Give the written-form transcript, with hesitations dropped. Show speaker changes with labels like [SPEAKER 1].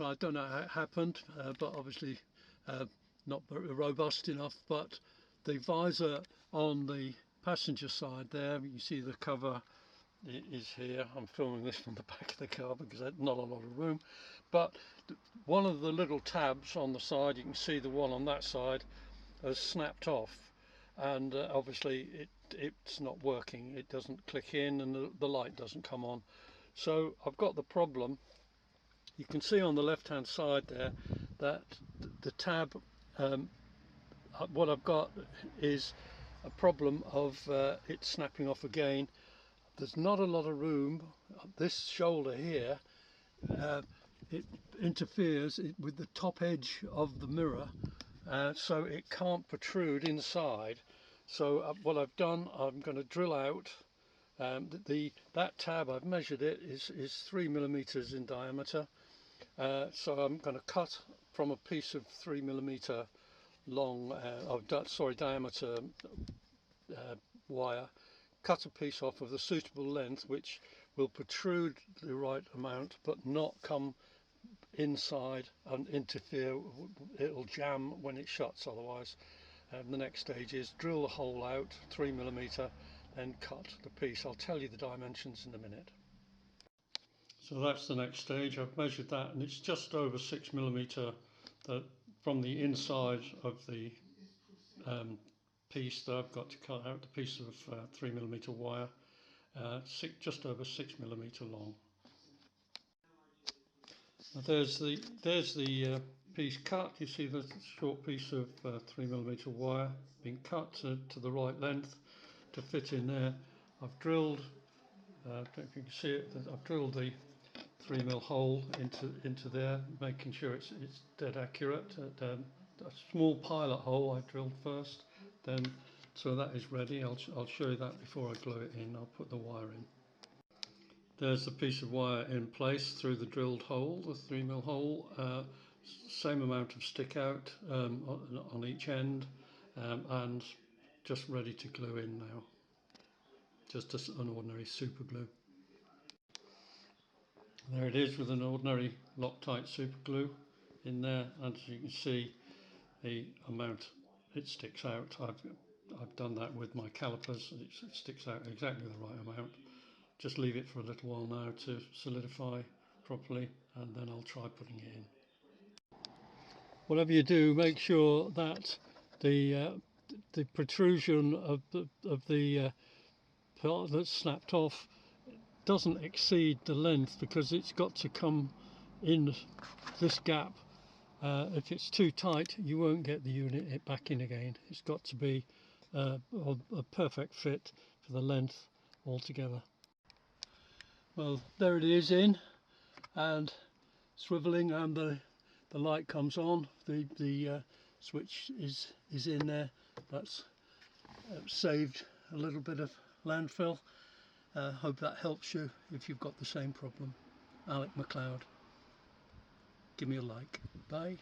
[SPEAKER 1] Well, I don't know how it happened, but obviously not very robust enough. But the visor on the passenger side there, you see the cover is here. I'm filming this from the back of the car because there's not a lot of room, but one of the little tabs on the side, you can see the one on that side, has snapped off, and obviously it's not working. It doesn't click in and the light doesn't come on. So I've got the problem. You can see on the left hand side there that the tab, what I've got is a problem of it snapping off again. There's not a lot of room. This shoulder here, it interferes with the top edge of the mirror, so it can't protrude inside. So what I've done, I'm going to drill out that tab. I've measured it, is 3mm in diameter, so I'm going to cut from a piece of 3mm long diameter wire, cut a piece off of the suitable length which will protrude the right amount but not come inside and interfere. It'll jam when it shuts otherwise. The next stage is drill the hole out, 3mm, then cut the piece. I'll tell you the dimensions in a minute. So that's the next stage. I've measured that and it's just over 6mm from the inside of the piece that I've got to cut out, the piece of 3mm wire, just over 6mm long. Now there's the piece cut. You see the short piece of 3mm wire being cut to the right length to fit in there. I've drilled, I don't know if you can see it, I've drilled the 3mm hole into there, making sure it's dead accurate. A small pilot hole I drilled first, then so that is ready. I'll show you that before I glue it in. I'll put the wire in. There's the piece of wire in place through the drilled hole, the 3mm hole. Same amount of stick out on each end, and just ready to glue in now. Just an ordinary super glue. There it is with an ordinary Loctite super glue in there, and as you can see the amount it sticks out. I've done that with my calipers. It sticks out exactly the right amount. Just leave it for a little while now to solidify properly, and then I'll try putting it in. Whatever you do, make sure that the protrusion of the part that's snapped off doesn't exceed the length, because it's got to come in this gap. If it's too tight, you won't get the unit back in again. It's got to be a perfect fit for the length altogether. Well, there it is in and swiveling, and the light comes on. The switch is in there. That's saved a little bit of landfill. Hope that helps you if you've got the same problem. Alec McLeod. Give me a like. Bye.